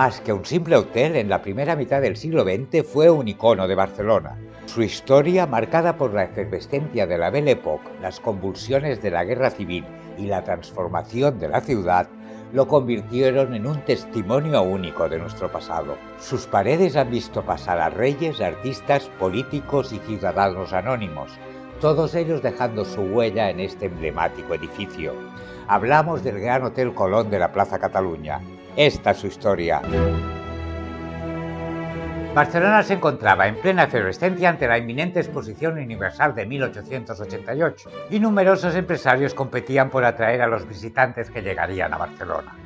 Más que un simple hotel, en la primera mitad del siglo XX fue un icono de Barcelona. Su historia, marcada por la efervescencia de la Belle Époque, las convulsiones de la Guerra Civil y la transformación de la ciudad, lo convirtieron en un testimonio único de nuestro pasado. Sus paredes han visto pasar a reyes, artistas, políticos y ciudadanos anónimos, todos ellos dejando su huella en este emblemático edificio. Hablamos del Gran Hotel Colón de la Plaza Cataluña. Esta es su historia. Barcelona se encontraba en plena efervescencia ante la inminente Exposición Universal de 1888 y numerosos empresarios competían por atraer a los visitantes que llegarían a Barcelona.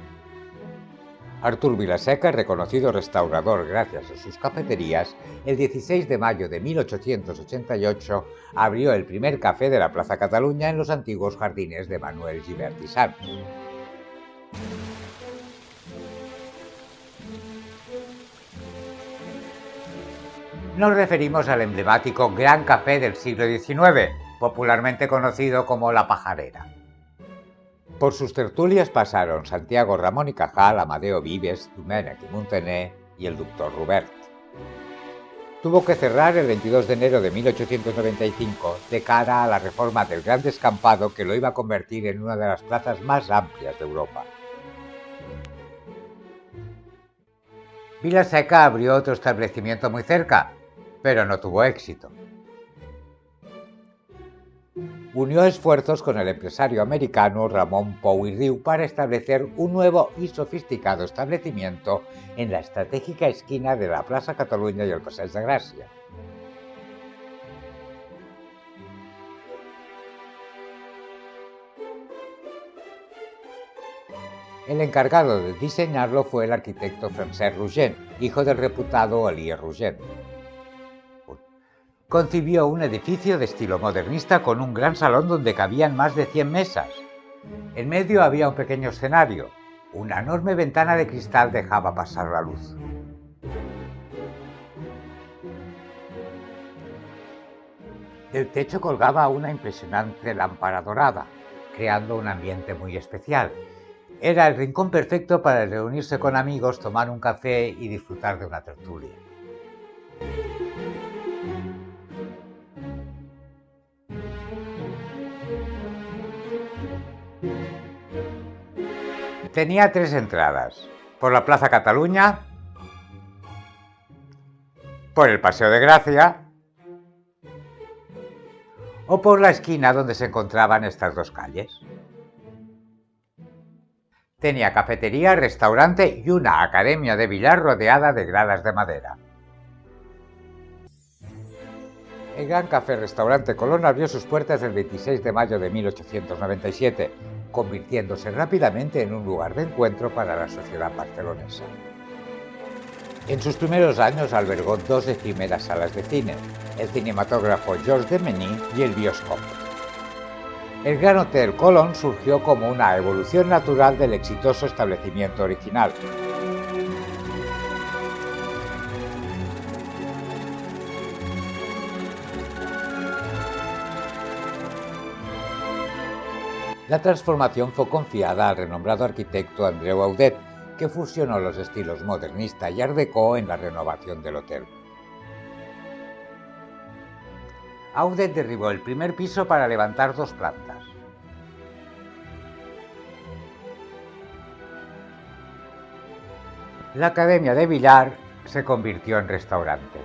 Artur Vilaseca, reconocido restaurador gracias a sus cafeterías, el 16 de mayo de 1888 abrió el primer café de la Plaza Cataluña en los antiguos jardines de Manuel Gibert i Sans. Nos referimos al emblemático Gran Café del siglo XIX, popularmente conocido como La Pajarera. Por sus tertulias pasaron Santiago Ramón y Cajal, Amadeo Vives, Domènech i Muntaner y el Doctor Robert. Tuvo que cerrar el 22 de enero de 1895 de cara a la reforma del Gran Descampado que lo iba a convertir en una de las plazas más amplias de Europa. Vilaseca abrió otro establecimiento muy cerca, pero no tuvo éxito. Unió esfuerzos con el empresario americano Ramon Pou i Riu para establecer un nuevo y sofisticado establecimiento en la estratégica esquina de la Plaza Cataluña y el Passeig de Gràcia. El encargado de diseñarlo fue el arquitecto Francesc Rogent, hijo del reputado Elie Rogent. Concibió un edificio de estilo modernista con un gran salón donde cabían más de 100 mesas. En medio había un pequeño escenario. Una enorme ventana de cristal dejaba pasar la luz. Del techo colgaba una impresionante lámpara dorada, creando un ambiente muy especial. Era el rincón perfecto para reunirse con amigos, tomar un café y disfrutar de una tertulia. Tenía 3 entradas: por la Plaza Cataluña, por el Paseo de Gracia o por la esquina donde se encontraban estas dos calles. Tenía cafetería, restaurante y una academia de billar rodeada de gradas de madera. El Gran Café-Restaurante Colón abrió sus puertas el 26 de mayo de 1897, convirtiéndose rápidamente en un lugar de encuentro para la sociedad barcelonesa. En sus primeros años albergó 2 efímeras salas de cine, el cinematógrafo Georges de Meny y el Bioscoop. El Gran Hotel Colón surgió como una evolución natural del exitoso establecimiento original. La transformación fue confiada al renombrado arquitecto Andreu Audet, que fusionó los estilos modernista y art déco en la renovación del hotel. Audet derribó el primer piso para levantar 2 plantas. La academia de billar se convirtió en restaurante.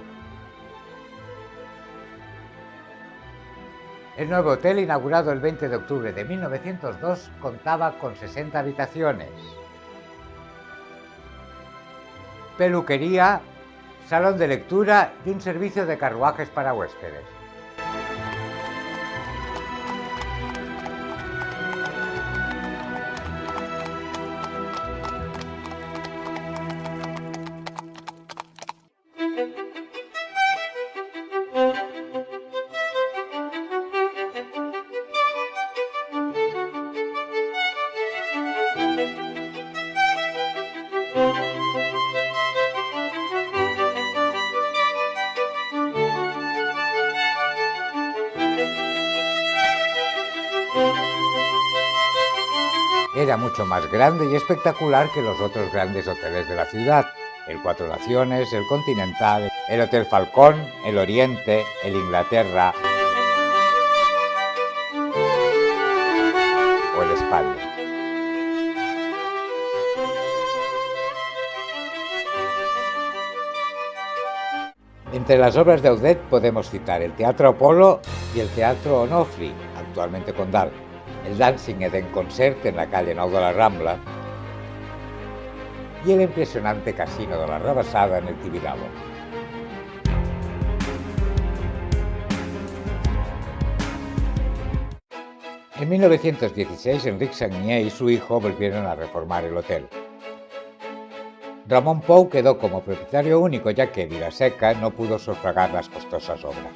El nuevo hotel, inaugurado el 20 de octubre de 1902, contaba con 60 habitaciones, peluquería, salón de lectura y un servicio de carruajes para huéspedes. Era mucho más grande y espectacular que los otros grandes hoteles de la ciudad, el Cuatro Naciones, el Continental, el Hotel Falcón, el Oriente, el Inglaterra o el España. Entre las obras de Audet podemos citar el Teatro Apolo y el Teatro Onofri, actualmente Condal, el Dancing Eden Concert en la calle Nou de la Rambla y el impresionante Casino de la Rabassada en el Tibidabo. En 1916, Enric Sagnier y su hijo volvieron a reformar el hotel. Ramón Pou quedó como propietario único, ya que Vilaseca no pudo sufragar las costosas obras.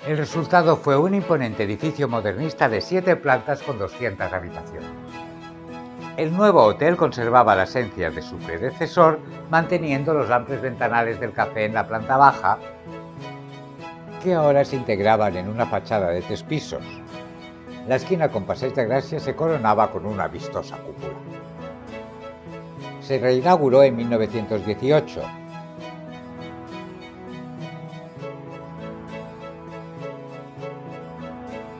El resultado fue un imponente edificio modernista de 7 plantas con 200 habitaciones. El nuevo hotel conservaba la esencia de su predecesor, manteniendo los amplios ventanales del café en la planta baja, que ahora se integraban en una fachada de 3 pisos. La esquina con Passeig de Gràcia se coronaba con una vistosa cúpula. Se reinauguró en 1918.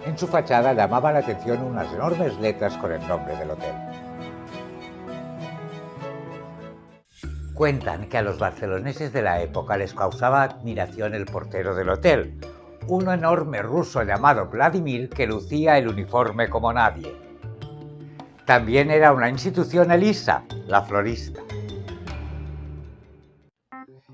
En su fachada llamaba la atención unas enormes letras con el nombre del hotel. Cuentan que a los barceloneses de la época les causaba admiración el portero del hotel, un enorme ruso llamado Vladimir que lucía el uniforme como nadie. También era una institución Elisa, la florista.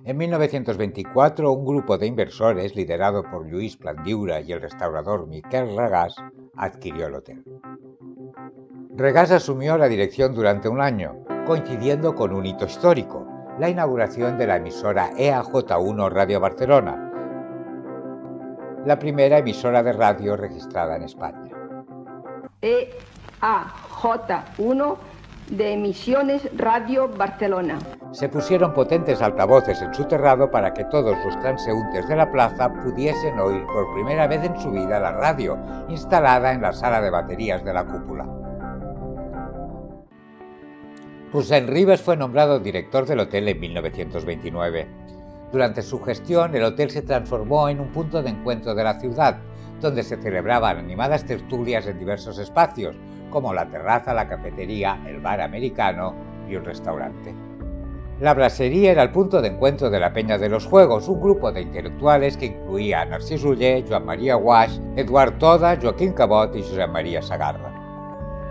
En 1924, un grupo de inversores, liderado por Lluís Plandiura y el restaurador Miquel Regàs, adquirió el hotel. Regàs asumió la dirección durante un año, coincidiendo con un hito histórico, la inauguración de la emisora EAJ1 Radio Barcelona, la primera emisora de radio registrada en España. EAJ1 de Emisiones Radio Barcelona. Se pusieron potentes altavoces en su terrado para que todos los transeúntes de la plaza pudiesen oír por primera vez en su vida la radio, instalada en la sala de baterías de la cúpula. Rossend Ribas fue nombrado director del hotel en 1929. Durante su gestión, el hotel se transformó en un punto de encuentro de la ciudad, donde se celebraban animadas tertulias en diversos espacios, como la terraza, la cafetería, el bar americano y un restaurante. La Brasserie era el punto de encuentro de la Peña de los Juegos, un grupo de intelectuales que incluía a Narcís Oller, Joan Maria Guasch, Eduard Toda, Joaquín Cabot y Josep María Sagarra.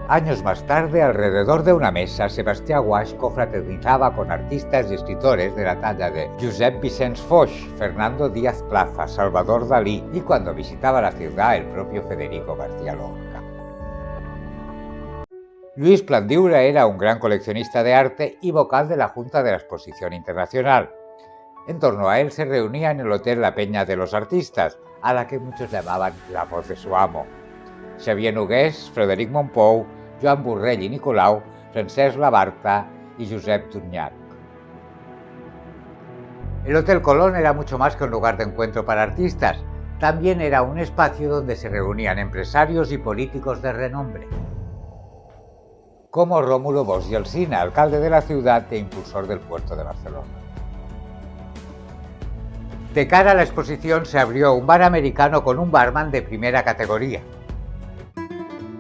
Años más tarde, alrededor de una mesa, Sebastià Guasch confraternizaba con artistas y escritores de la talla de Josep Vicenç Foix, Fernando Díaz Plaza, Salvador Dalí y, cuando visitaba la ciudad, el propio Federico García Lorca. Lluís Plandiura era un gran coleccionista de arte y vocal de la Junta de la Exposición Internacional. En torno a él se reunía en el hotel la Peña de los Artistas, a la que muchos llamaban la voz de su amo. Xavier Nogués, Frederic Mompou, Joan Borrell i Nicolau, Francesc Labarta y Josep Tunyac. El Hotel Colón era mucho más que un lugar de encuentro para artistas, también era un espacio donde se reunían empresarios y políticos de renombre, como Rómulo Bosch i Alsina, alcalde de la ciudad e impulsor del puerto de Barcelona. De cara a la exposición se abrió un bar americano con un barman de primera categoría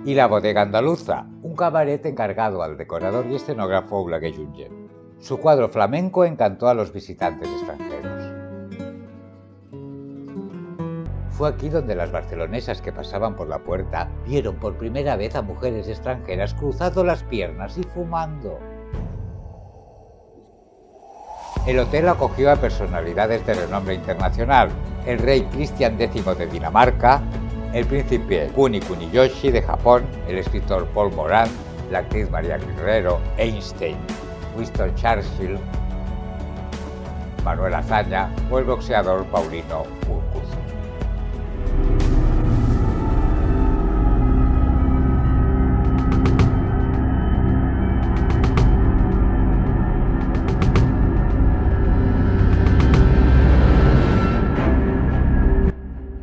y la Bodega Andaluza, un cabaret encargado al decorador y escenógrafo Oleguer Junyent. Su cuadro flamenco encantó a los visitantes extranjeros. Fue aquí donde las barcelonesas que pasaban por la puerta vieron por primera vez a mujeres extranjeras cruzando las piernas y fumando. El hotel acogió a personalidades de renombre internacional: el rey Cristian X de Dinamarca, el príncipe Kuniyoshi de Japón, el escritor Paul Morand, la actriz María Guerrero, Einstein, Winston Churchill, Manuel Azaña o el boxeador Paulino Urquizu.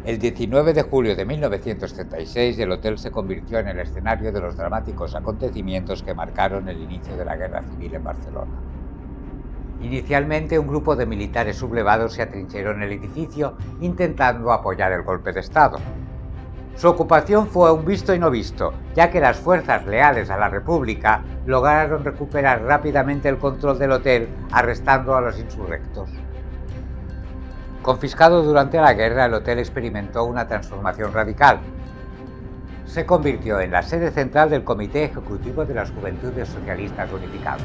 El 19 de julio de 1936, el hotel se convirtió en el escenario de los dramáticos acontecimientos que marcaron el inicio de la Guerra Civil en Barcelona. Inicialmente, un grupo de militares sublevados se atrincheró en el edificio intentando apoyar el golpe de Estado. Su ocupación fue un visto y no visto, ya que las fuerzas leales a la República lograron recuperar rápidamente el control del hotel, arrestando a los insurrectos. Confiscado durante la guerra, el hotel experimentó una transformación radical. Se convirtió en la sede central del Comité Ejecutivo de las Juventudes Socialistas Unificadas.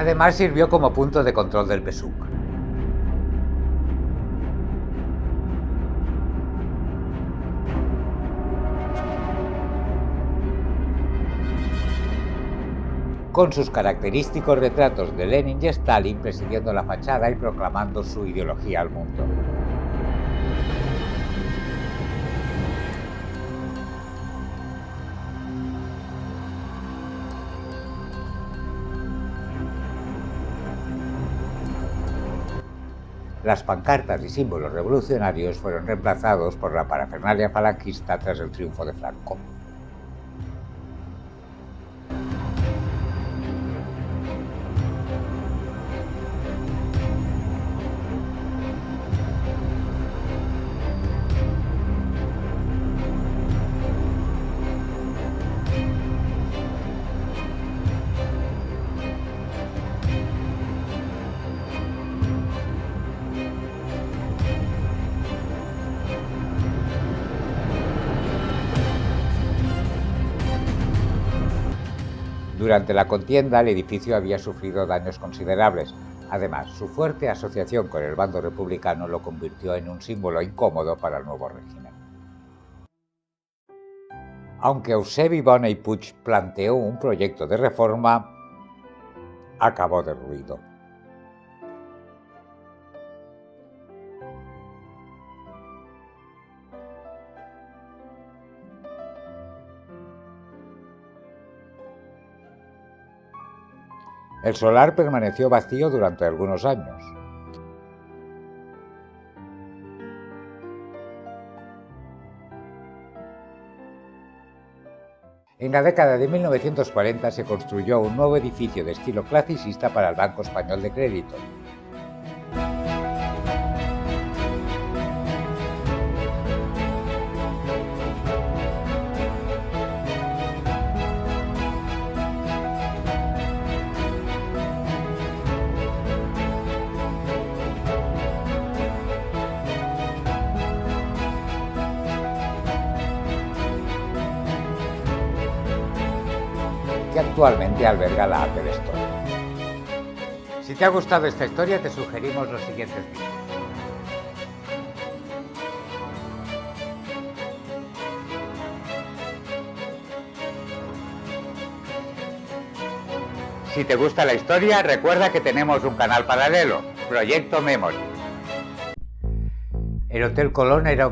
Además, sirvió como punto de control del PSUC. Con sus característicos retratos de Lenin y Stalin presidiendo la fachada y proclamando su ideología al mundo. Las pancartas y símbolos revolucionarios fueron reemplazados por la parafernalia falangista tras el triunfo de Franco. Durante la contienda, el edificio había sufrido daños considerables. Además, su fuerte asociación con el bando republicano lo convirtió en un símbolo incómodo para el nuevo régimen. Aunque Eusebi Bona i Puig planteó un proyecto de reforma, acabó derruido. El solar permaneció vacío durante algunos años. En la década de 1940 se construyó un nuevo edificio de estilo clasicista para el Banco Español de Crédito. Que actualmente alberga la Apple Store. Si te ha gustado esta historia, te sugerimos los siguientes vídeos. Si te gusta la historia, recuerda que tenemos un canal paralelo, Proyecto Memory. El Hotel Colón era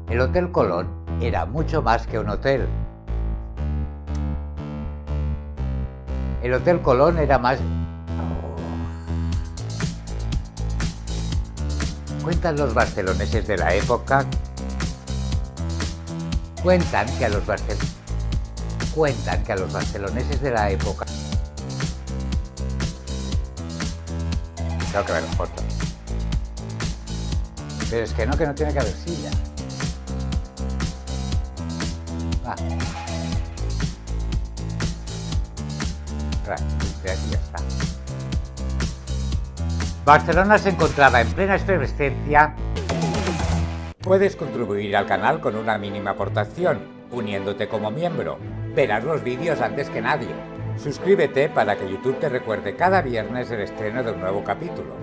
El Hotel Colón era mucho más que un hotel. El Hotel Colón era más... Cuentan los barceloneses de la época... Cuentan que a los barceloneses de la época... Tengo que ver fotos. Pero es que no tiene que haber silla. Aquí ya está. Barcelona se encontraba en plena efervescencia. Puedes contribuir al canal con una mínima aportación, uniéndote como miembro. Verás los vídeos antes que nadie. Suscríbete para que YouTube te recuerde cada viernes el estreno de un nuevo capítulo.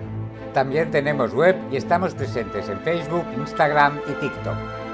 También tenemos web y estamos presentes en Facebook, Instagram y TikTok.